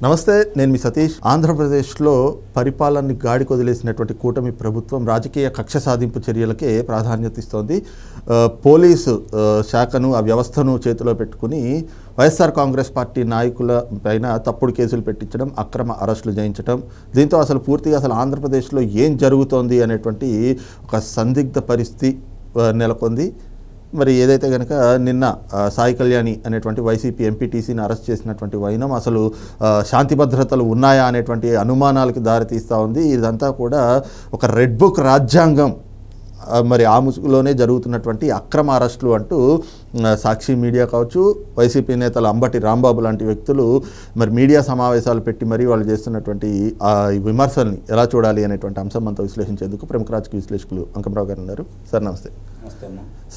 నమస్తే, నేను మీ సతీష్. ఆంధ్రప్రదేశ్లో పరిపాలనని గాడికి వదిలేసినటువంటి కూటమి ప్రభుత్వం రాజకీయ కక్ష సాధింపు చర్యలకే ప్రాధాన్యత ఇస్తోంది. పోలీసు శాఖను, ఆ వ్యవస్థను చేతిలో పెట్టుకుని వైఎస్ఆర్ కాంగ్రెస్ పార్టీ నాయకుల పైన తప్పుడు కేసులు పెట్టించడం, అక్రమ అరెస్టులు చేయించడం, దీంతో అసలు పూర్తిగా ఆంధ్రప్రదేశ్లో ఏం జరుగుతోంది అనేటువంటి ఒక సందిగ్ధ పరిస్థితి నెలకొంది. మరి ఏదైతే కనుక నిన్న సాయి కళ్యాణి అనేటువంటి వైసీపీ ఎంపీటీసీని అరెస్ట్ చేసినటువంటి వైనం అసలు శాంతి భద్రతలు ఉన్నాయా అనేటువంటి అనుమానాలకి దారితీస్తూ ఉంది. ఇదంతా కూడా ఒక రెడ్ బుక్ రాజ్యాంగం మరి ఆ ముసుగులోనే జరుగుతున్నటువంటి అక్రమ అరెస్టులు అంటూ సాక్షి మీడియా కావచ్చు, వైసీపీ నేతలు అంబటి రాంబాబు లాంటి వ్యక్తులు మరి మీడియా సమావేశాలు పెట్టి మరీ వాళ్ళు చేస్తున్నటువంటి విమర్శల్ని ఎలా చూడాలి అనేటువంటి అంశం అంతా విశ్లేషించేందుకు ప్రముఖ రాజకీయ విశ్లేషకులు అంకమరావు గారు ఉన్నారు. సార్ నమస్తే.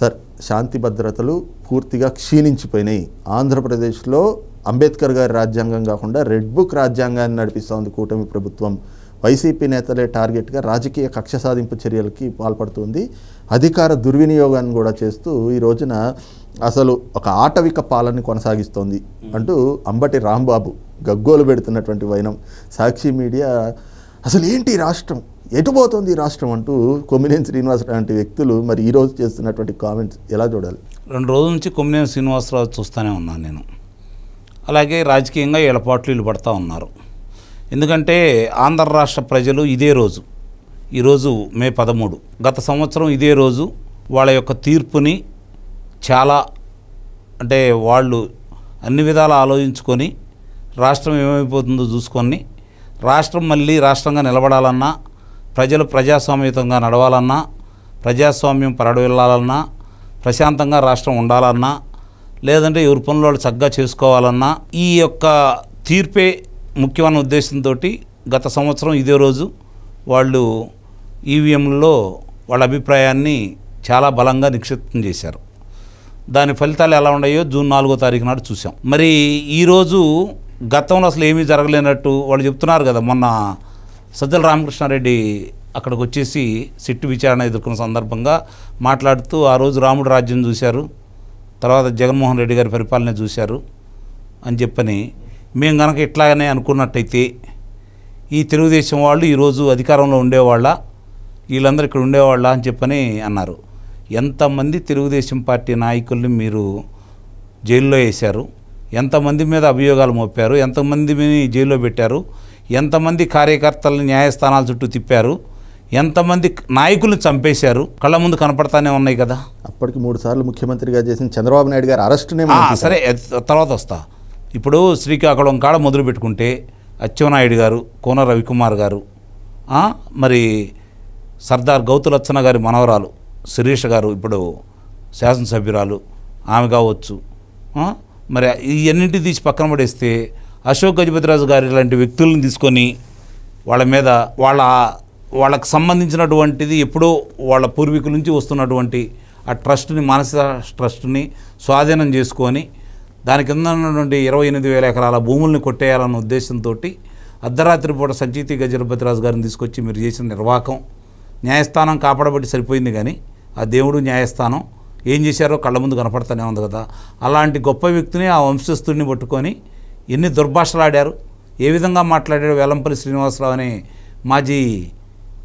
సార్, శాంతి భద్రతలు పూర్తిగా క్షీణించిపోయినాయి. ఆంధ్రప్రదేశ్లో అంబేద్కర్ గారి రాజ్యాంగం కాకుండా రెడ్ బుక్ రాజ్యాంగాన్ని నడిపిస్తోంది కూటమి ప్రభుత్వం. వైసీపీ నేతలే టార్గెట్గా రాజకీయ కక్ష సాధింపు చర్యలకి పాల్పడుతుంది. అధికార దుర్వినియోగాన్ని కూడా చేస్తూ ఈ రోజున అసలు ఒక ఆటవిక పాలన కొనసాగిస్తోంది అంటూ అంబటి రాంబాబు గగ్గోలు పెడుతున్నటువంటి వైనం. సాక్షి మీడియా అసలు ఏంటి రాష్ట్రం, ఎటుపోతుంది ఈ రాష్ట్రం అంటూ కొమ్మినేని శ్రీనివాసరావు లాంటి వ్యక్తులు మరి ఈరోజు చేస్తున్నటువంటి కామెంట్స్ ఎలా చూడాలి? 2 రోజుల నుంచి కొమ్మినేని శ్రీనివాసరావు చూస్తూనే ఉన్నాను నేను. అలాగే రాజకీయంగా ఏలపాట్లు పడుతూ ఉన్నారు. ఎందుకంటే ఆంధ్ర రాష్ట్ర ప్రజలు ఇదే రోజు, ఈరోజు మే 13, గత సంవత్సరం ఇదే రోజు వాళ్ళ యొక్క తీర్పుని చాలా అంటే వాళ్ళు అన్ని విధాలు ఆలోచించుకొని రాష్ట్రం ఏమైపోతుందో చూసుకొని రాష్ట్రం మళ్ళీ రాష్ట్రంగా నిలబడాలన్నా, ప్రజలు ప్రజాస్వామ్యతంగా నడవాలన్నా, ప్రజాస్వామ్యం పరడు వెళ్ళాలన్నా, ప్రశాంతంగా రాష్ట్రం ఉండాలన్నా, లేదంటే ఎవరి పనులు వాళ్ళు చక్కగా చేసుకోవాలన్నా ఈ యొక్క తీర్పే ముఖ్యమైన ఉద్దేశంతో గత సంవత్సరం ఇదే రోజు వాళ్ళు ఈవీఎంలలో వాళ్ళ అభిప్రాయాన్ని చాలా బలంగా నిక్షిప్తం చేశారు. దాని ఫలితాలు ఎలా ఉన్నాయో జూన్ 4వ తారీఖు నాడు చూసాం. మరి ఈరోజు గతంలో అసలు ఏమీ జరగలేనట్టు వాళ్ళు చెప్తున్నారు కదా. మొన్న సజ్జల రామకృష్ణారెడ్డి అక్కడికి వచ్చేసి సిట్టు విచారణ ఎదుర్కొన్న సందర్భంగా మాట్లాడుతూ ఆ రోజు రాముడు రాజ్యం చూశారు, తర్వాత జగన్మోహన్ రెడ్డి గారి పరిపాలన చూశారు అని చెప్పని, మేము కనుక ఇట్లాగనే అనుకున్నట్టయితే ఈ తెలుగుదేశం వాళ్ళు ఈరోజు అధికారంలో ఉండేవాళ్ళ, వీళ్ళందరూ ఇక్కడ ఉండేవాళ్ళ అని చెప్పని అన్నారు. ఎంతమంది తెలుగుదేశం పార్టీ నాయకుల్ని మీరు జైల్లో వేశారు, ఎంతమంది మీద అభియోగాలు మోపారు, ఎంతమందిని జైల్లో పెట్టారు, ఎంతమంది కార్యకర్తలను న్యాయస్థానాల చుట్టూ తిప్పారు, ఎంతమంది నాయకులను చంపేశారు, కళ్ళ ముందు కనపడతానే ఉన్నాయి కదా. అప్పటికి 3 సార్లు ముఖ్యమంత్రిగా చేసిన చంద్రబాబు నాయుడు గారు అరెస్టునే సరే తర్వాత వస్తా. ఇప్పుడు శ్రీకాకుళం కాడ మొదలు పెట్టుకుంటే అచ్చెన్నాయుడు గారు, కోన రవికుమార్ గారు, మరి సర్దార్ గౌతులచ్చన్న గారి మనవరాలు శిరీష గారు ఇప్పుడు శాసనసభ్యురాలు, ఆమె కావచ్చు. మరి ఇవన్నింటినీ తీసి పక్కన పడేస్తే అశోక్ గజపతిరాజు గారి లాంటి వ్యక్తులను తీసుకొని వాళ్ళ మీద వాళ్ళకు సంబంధించినటువంటిది ఎప్పుడో వాళ్ళ పూర్వీకుల నుంచి వస్తున్నటువంటి ఆ ట్రస్ట్ని, మానసిక ట్రస్ట్ని స్వాధీనం చేసుకొని దాని కింద ఉన్నటువంటి 28,000 ఎకరాల భూముల్ని కొట్టేయాలన్న ఉద్దేశంతో అర్ధరాత్రి పూట సంచీతి గజపతిరాజు గారిని తీసుకొచ్చి మీరు చేసిన నిర్వాకం, న్యాయస్థానం కాపాడబట్టి సరిపోయింది. కానీ ఆ దేవుడు న్యాయస్థానం ఏం చేశారో కళ్ళ ముందు కనపడతానే ఉంది కదా. అలాంటి గొప్ప వ్యక్తిని, ఆ వంశస్థుడిని పట్టుకొని ఎన్ని దుర్భాషలాడారు, ఏ విధంగా మాట్లాడారు. వెల్లంపల్లి శ్రీనివాసరావు అనే మాజీ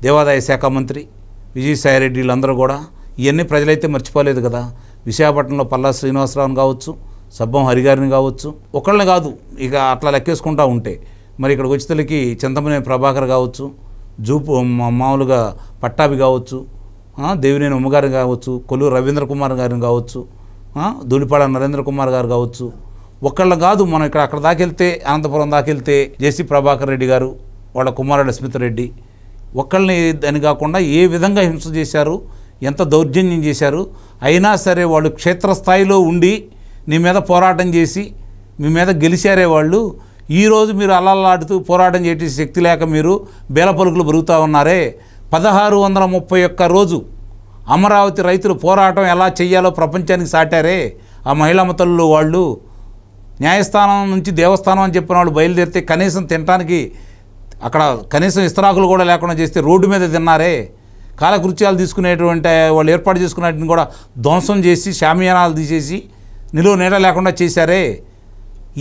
దేవాదాయ శాఖ మంత్రి, విజయసాయిరెడ్డి, వీళ్ళందరూ కూడా ఇవన్నీ ప్రజలైతే మర్చిపోలేదు కదా. విశాఖపట్నంలో పల్లా శ్రీనివాసరావుని కావచ్చు, సబ్బం హరిగారిని కావచ్చు, ఒకళ్ళని కాదు ఇక అట్లా లెక్కేసుకుంటూ ఉంటే మరి ఇక్కడికి వచ్చేతలకి చింతమనేని ప్రభాకర్ కావచ్చు, మామూలుగా పట్టాభి కావచ్చు, దేవినేని ఉమ్మగారిని కావచ్చు, కొల్లు రవీంద్ర కుమార్ గారిని కావచ్చు, ధూళిపాడ నరేంద్ర కుమార్ గారు కావచ్చు, ఒకళ్ళని కాదు. మనం అక్కడ దాకెళ్తే అనంతపురం దాకెళ్తే జేసీ ప్రభాకర్ రెడ్డి గారు, వాళ్ళ కుమారుడు స్మిత్ రెడ్డి, ఒకళ్ళని అని కాకుండా ఏ విధంగా హింస చేశారు, ఎంత దౌర్జన్యం చేశారు. అయినా సరే వాళ్ళు క్షేత్రస్థాయిలో ఉండి నీ మీద పోరాటం చేసి మీ మీద గెలిచారే వాళ్ళు. ఈరోజు మీరు అల్లల్లాడుతూ పోరాటం చేసే శక్తి లేక మీరు బేల పలుకులు బరుగుతూ ఉన్నారే. 1631 రోజు అమరావతి రైతులు పోరాటం ఎలా చెయ్యాలో ప్రపంచానికి సాటారే ఆ మహిళమ్మ తల్లులు. వాళ్ళు న్యాయస్థానం నుంచి దేవస్థానం అని చెప్పిన వాళ్ళు బయలుదేరితే కనీసం తినడానికి అక్కడ కనీసం ఇస్తరాకులు కూడా లేకుండా చేస్తే రోడ్డు మీద తిన్నారే. కాలకృత్యాలు తీసుకునేటువంటి వాళ్ళు ఏర్పాటు చేసుకునేటిని కూడా ధ్వంసం చేసి షామియానాలు తీసేసి నిలువ నీడ లేకుండా చేశారే.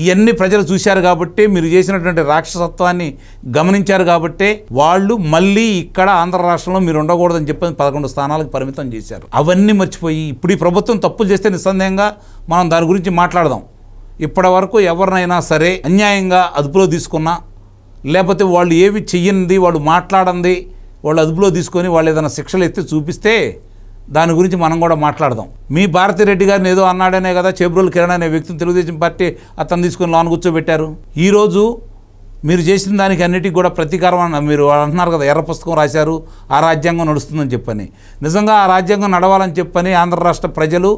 ఇవన్నీ ప్రజలు చూశారు కాబట్టి, మీరు చేసినటువంటి రాక్షసత్వాన్ని గమనించారు కాబట్టి వాళ్ళు మళ్ళీ ఇక్కడ ఆంధ్ర రాష్ట్రంలో మీరు ఉండకూడదని చెప్పి 11 స్థానాలకు పరిమితం చేశారు. అవన్నీ మర్చిపోయి ఇప్పుడు ఈ ప్రభుత్వం తప్పులు చేస్తే నిస్సందేహంగా మనం దాని గురించి మాట్లాడదాం. ఇప్పటి వరకు ఎవరినైనా సరే అన్యాయంగా అదుపులో తీసుకున్నా, లేకపోతే వాళ్ళు ఏవి చెయ్యనిది, వాళ్ళు మాట్లాడంది వాళ్ళు అదుపులో తీసుకొని వాళ్ళు ఏదైనా శిక్షలు ఎత్తి చూపిస్తే దాని గురించి మనం కూడా మాట్లాడదాం. మీ భారతిరెడ్డి గారిని ఏదో అన్నాడనే కదా చేబ్రోలు కిరణ్ అనే వ్యక్తిని తెలుగుదేశం పార్టీ అతను తీసుకొని లోన కూర్చోబెట్టారు. ఈరోజు మీరు చేసిన దానికి అన్నిటికీ కూడా ప్రతీకారం మీరు అంటున్నారు కదా, ఎర్ర పుస్తకం రాశారు, ఆ రాజ్యాంగం నడుస్తుందని చెప్పని. నిజంగా ఆ రాజ్యాంగం నడవాలని చెప్పని ఆంధ్ర రాష్ట్ర ప్రజలు,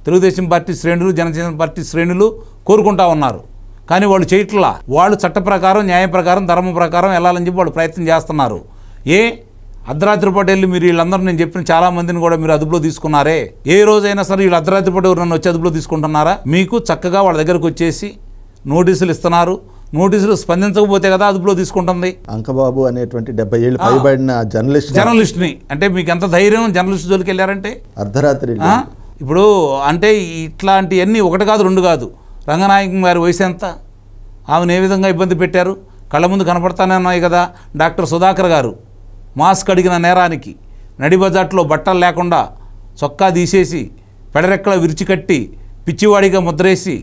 తెలుగుదేశం పార్టీ శ్రేణులు, జనసేన పార్టీ శ్రేణులు కోరుకుంటా ఉన్నారు. కానీ వాళ్ళు చేయట్లా. వాళ్ళు చట్ట ప్రకారం, న్యాయ ప్రకారం, ధర్మం ప్రకారం వెళ్ళాలని చెప్పి వాళ్ళు ప్రయత్నం చేస్తున్నారు. అర్ధరాత్రి పూట వెళ్ళి మీరు వీళ్ళందరూ నేను చెప్పిన చాలామందిని కూడా మీరు అదుపులో తీసుకున్నారే. ఏ రోజైనా సరే వీళ్ళు అర్ధరాత్రి పూట నన్ను వచ్చి అదుపులో తీసుకుంటున్నారా? మీకు చక్కగా వాళ్ళ దగ్గరకు వచ్చేసి నోటీసులు ఇస్తున్నారు. నోటీసులు స్పందించకపోతే కదా అదుపులో తీసుకుంటుంది. అంకబాబు అనేటువంటి 70 ఏళ్ళు పైబడిన జర్నలిస్ట్ని అంటే మీకు ఎంత ధైర్యం జర్నలిస్ట్ జోలికి వెళ్ళారంటే అర్ధరాత్రి. ఇప్పుడు అంటే ఇట్లాంటివన్నీ 1 కాదు 2 కాదు. రంగనాయకం గారి వయసు ఎంత? ఆమెను ఏ విధంగా ఇబ్బంది పెట్టారు? కళ్ళ ముందు కనపడతానే ఉన్నాయి కదా. డాక్టర్ సుధాకర్ గారు మాస్క్ అడిగిన నేరానికి నడిబజాట్లో బట్టలు లేకుండా చొక్కా తీసేసి పెడరెక్కల విరిచికట్టి పిచ్చివాడిగా ముద్రేసి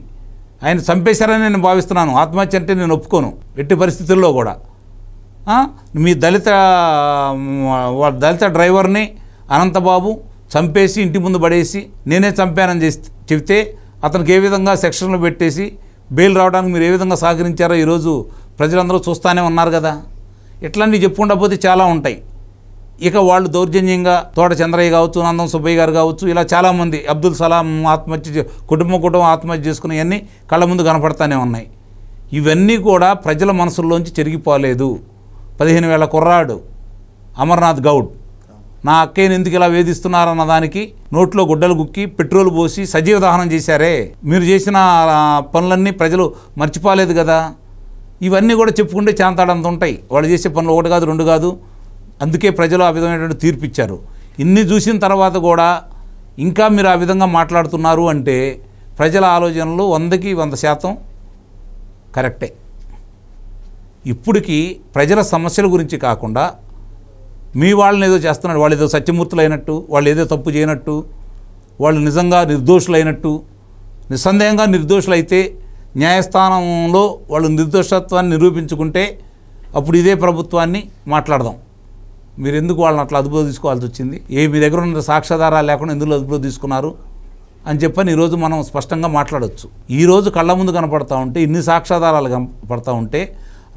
ఆయన చంపేశారని నేను భావిస్తున్నాను. ఆత్మహత్య అంటే నేను ఒప్పుకోను ఎట్టి పరిస్థితుల్లో కూడా. మీ దళిత డ్రైవర్ని అనంతబాబు చంపేసి ఇంటి ముందు పడేసి నేనే చంపానని చెప్తే అతనికి ఏ విధంగా సెక్షన్లు పెట్టేసి బెయిల్ రావడానికి మీరు ఏ విధంగా సహకరించారో ఈరోజు ప్రజలందరూ చూస్తూనే ఉన్నారు కదా. ఇట్లాంటివి చెప్పుకుంటా పోతే చాలా ఉంటాయి. ఇక వాళ్ళు దౌర్జన్యంగా తోట చంద్రయ్య కావచ్చు, నందం సుబ్బయ్య గారు కావచ్చు, ఇలా చాలామంది అబ్దుల్ సలాం ఆత్మహత్య కుటుంబం ఆత్మహత్య చేసుకునేవన్నీ కళ్ళ ముందు కనపడతానే ఉన్నాయి. ఇవన్నీ కూడా ప్రజల మనసుల్లోంచి చెరిగిపోలేదు. 15,000 కుర్రాడు అమర్నాథ్ గౌడ్ నా అక్కయ్యని ఎందుకు ఇలా వేధిస్తున్నారన్న దానికి నోట్లో గుడ్డలు గుక్కి పెట్రోల్ పోసి సజీవ దహనం చేశారే. మీరు చేసిన పనులన్నీ ప్రజలు మర్చిపోలేదు కదా. ఇవన్నీ కూడా చెప్పుకుంటే చాంతాడంత ఉంటాయి. వాళ్ళు చేసే పనులు 1 కాదు 2 కాదు. అందుకే ప్రజలు ఆ విధమైనటువంటి తీర్పు ఇచ్చారు. ఇన్ని చూసిన తర్వాత కూడా ఇంకా మీరు ఆ విధంగా మాట్లాడుతున్నారు అంటే ప్రజల ఆలోచనలు 100కి 100% కరెక్టే. ఇప్పటికీ ప్రజల సమస్యల గురించి కాకుండా మీ వాళ్ళని ఏదో చేస్తున్నాడు, వాళ్ళు ఏదో సత్యమూర్తులు అయినట్టు, వాళ్ళు ఏదో తప్పు చేయనట్టు, వాళ్ళు నిజంగా నిర్దోషులైనట్టు. నిస్సందేహంగా నిర్దోషులైతే న్యాయస్థానంలో వాళ్ళు నిర్దోషత్వాన్ని నిరూపించుకుంటే అప్పుడు ఇదే ప్రభుత్వాన్ని మాట్లాడదాం. మీరు ఎందుకు వాళ్ళని అట్లా అదుపులో తీసుకోవాల్సి వచ్చింది? మీ దగ్గర ఉన్న సాక్ష్యాధారాలు లేకుండా ఎందులో అదుపులో తీసుకున్నారు అని చెప్పని ఈరోజు మనం స్పష్టంగా మాట్లాడవచ్చు. ఈరోజు కళ్ళ ముందు కనపడతా ఉంటే, ఇన్ని సాక్ష్యాధారాలు కనపడతా ఉంటే,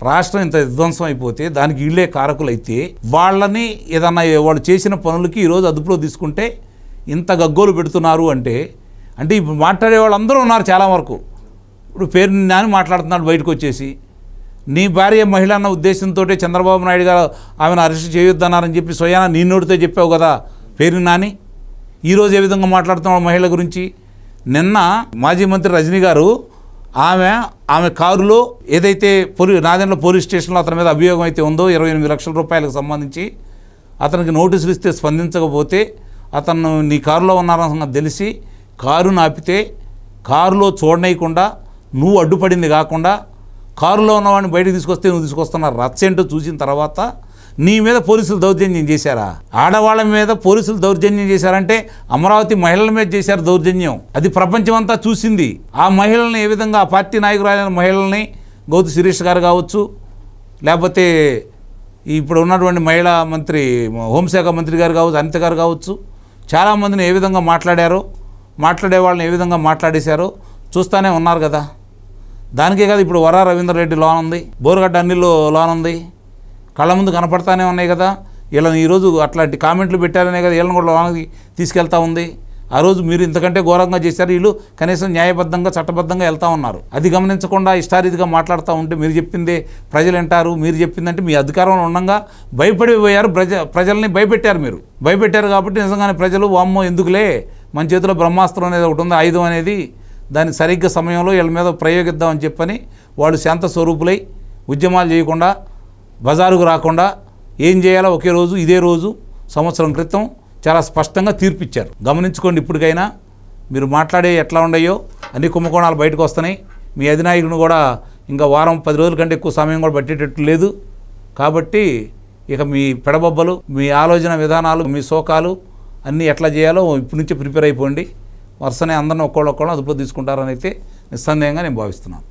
రాష్ట్రం ఇంత విధ్వంసం అయిపోతే దానికి వీళ్ళే కారకులైతే వాళ్ళని ఏదన్నా వాళ్ళు చేసిన పనులకి ఈరోజు అదుపులో తీసుకుంటే ఇంత గగ్గోలు పెడుతున్నారు అంటే ఇప్పుడు మాట్లాడే వాళ్ళందరూ ఉన్నారు చాలా వరకు. ఇప్పుడు పేరు నాని మాట్లాడుతున్నాడు బయటకు వచ్చేసి, నీ భార్య మహిళ అన్న ఉద్దేశంతో చంద్రబాబు నాయుడు గారు ఆమెను అరెస్ట్ చేయొద్దన్నారని చెప్పి స్వయాన నీ నోటితో చెప్పావు కదా పేరు నాని. ఈరోజు ఏ విధంగా మాట్లాడుతున్నాడు మహిళ గురించి? నిన్న మాజీ మంత్రి రజనీ గారు ఆమె కారులో ఏదైతే నాదెండ్ల పోలీస్ స్టేషన్లో అతని మీద అభియోగం అయితే ఉందో 28 లక్షల రూపాయలకు సంబంధించి అతనికి నోటీసులు ఇస్తే స్పందించకపోతే అతను నీ కారులో ఉన్నారని తెలిసి కారును ఆపితే కారులో చూడనీయకుండా నువ్వు అడ్డుపడింది కాకుండా కారులో ఉన్నవాడిని బయటకు తీసుకొస్తే నువ్వు తీసుకొస్తున్న రచ్చంటూ చూసిన తర్వాత నీ మీద పోలీసులు దౌర్జన్యం చేశారా? ఆడవాళ్ళ మీద పోలీసులు దౌర్జన్యం చేశారంటే అమరావతి మహిళల మీద చేశారు దౌర్జన్యం. అది ప్రపంచమంతా చూసింది. ఆ మహిళల్ని ఏ విధంగా, ఆ పార్టీ నాయకురాలైన మహిళల్ని గౌతు శిరీష్ గారు కావచ్చు, లేకపోతే ఇప్పుడు ఉన్నటువంటి మహిళా మంత్రి హోంశాఖ మంత్రి గారు కావచ్చు, అనిత గారు కావచ్చు, చాలామందిని ఏ విధంగా మాట్లాడే వాళ్ళని ఏ విధంగా మాట్లాడేశారో చూస్తూనే ఉన్నారు కదా. దానికే కదా ఇప్పుడు వరా రవీందర్ రెడ్డి లోన్ ఉంది, బోరుగడ్డ అన్నిల్లో లోన్ ఉంది, కళ్ళ ముందు కనపడతానే ఉన్నాయి కదా. వీళ్ళని ఈరోజు అట్లాంటి కామెంట్లు పెట్టారనే కదా వీళ్ళని కూడా లోనకి తీసుకెళ్తా ఉంది. ఆ రోజు మీరు ఇంతకంటే ఘోరంగా చేశారు, వీళ్ళు కనీసం న్యాయబద్ధంగా చట్టబద్ధంగా వెళ్తూ ఉన్నారు. అది గమనించకుండా ఇష్టారీతిగా మాట్లాడుతూ ఉంటే మీరు చెప్పిందే ప్రజలు వింటారు, మీరు చెప్పిందంటే మీ అధికారంలో ఉండగా భయపడిపోయారు, ప్రజల్ని భయపెట్టారు కాబట్టి నిజంగానే ప్రజలు వామ్మో ఎందుకులే, మన చేతిలో బ్రహ్మాస్త్రం అనేది ఒకటి ఉంది, ఆయుధం అనేది, దాన్ని సరిగ్గా సమయంలో వీళ్ళ మీద ప్రయోగిద్దామని చెప్పని వాళ్ళు శాంత స్వరూపులై ఉద్యమాలు చేయకుండా బజారుకు రాకుండా ఏం చేయాలో ఒకే రోజు ఇదే రోజు సంవత్సరం క్రితం చాలా స్పష్టంగా తీర్పిచ్చారు. గమనించుకోండి, ఇప్పటికైనా మీరు మాట్లాడే ఎట్లా ఉండయో అన్ని కుంభకోణాలు బయటకు వస్తున్నాయి. మీ అధినాయకుని కూడా ఇంకా వారం 10 రోజుల కంటే ఎక్కువ సమయం కూడా పట్టేటట్టు లేదు. కాబట్టి ఇక మీ పెడబొబ్బలు, మీ ఆలోచన విధానాలు, మీ శోకాలు అన్నీ ఎట్లా చేయాలో ఇప్పటి నుంచే ప్రిపేర్ అయిపోండి. వరుసనే అందరిని ఒక్కొక్కళ్ళు అదుపులో తీసుకుంటారని అయితే నిస్సందేహంగా నేను భావిస్తున్నాను.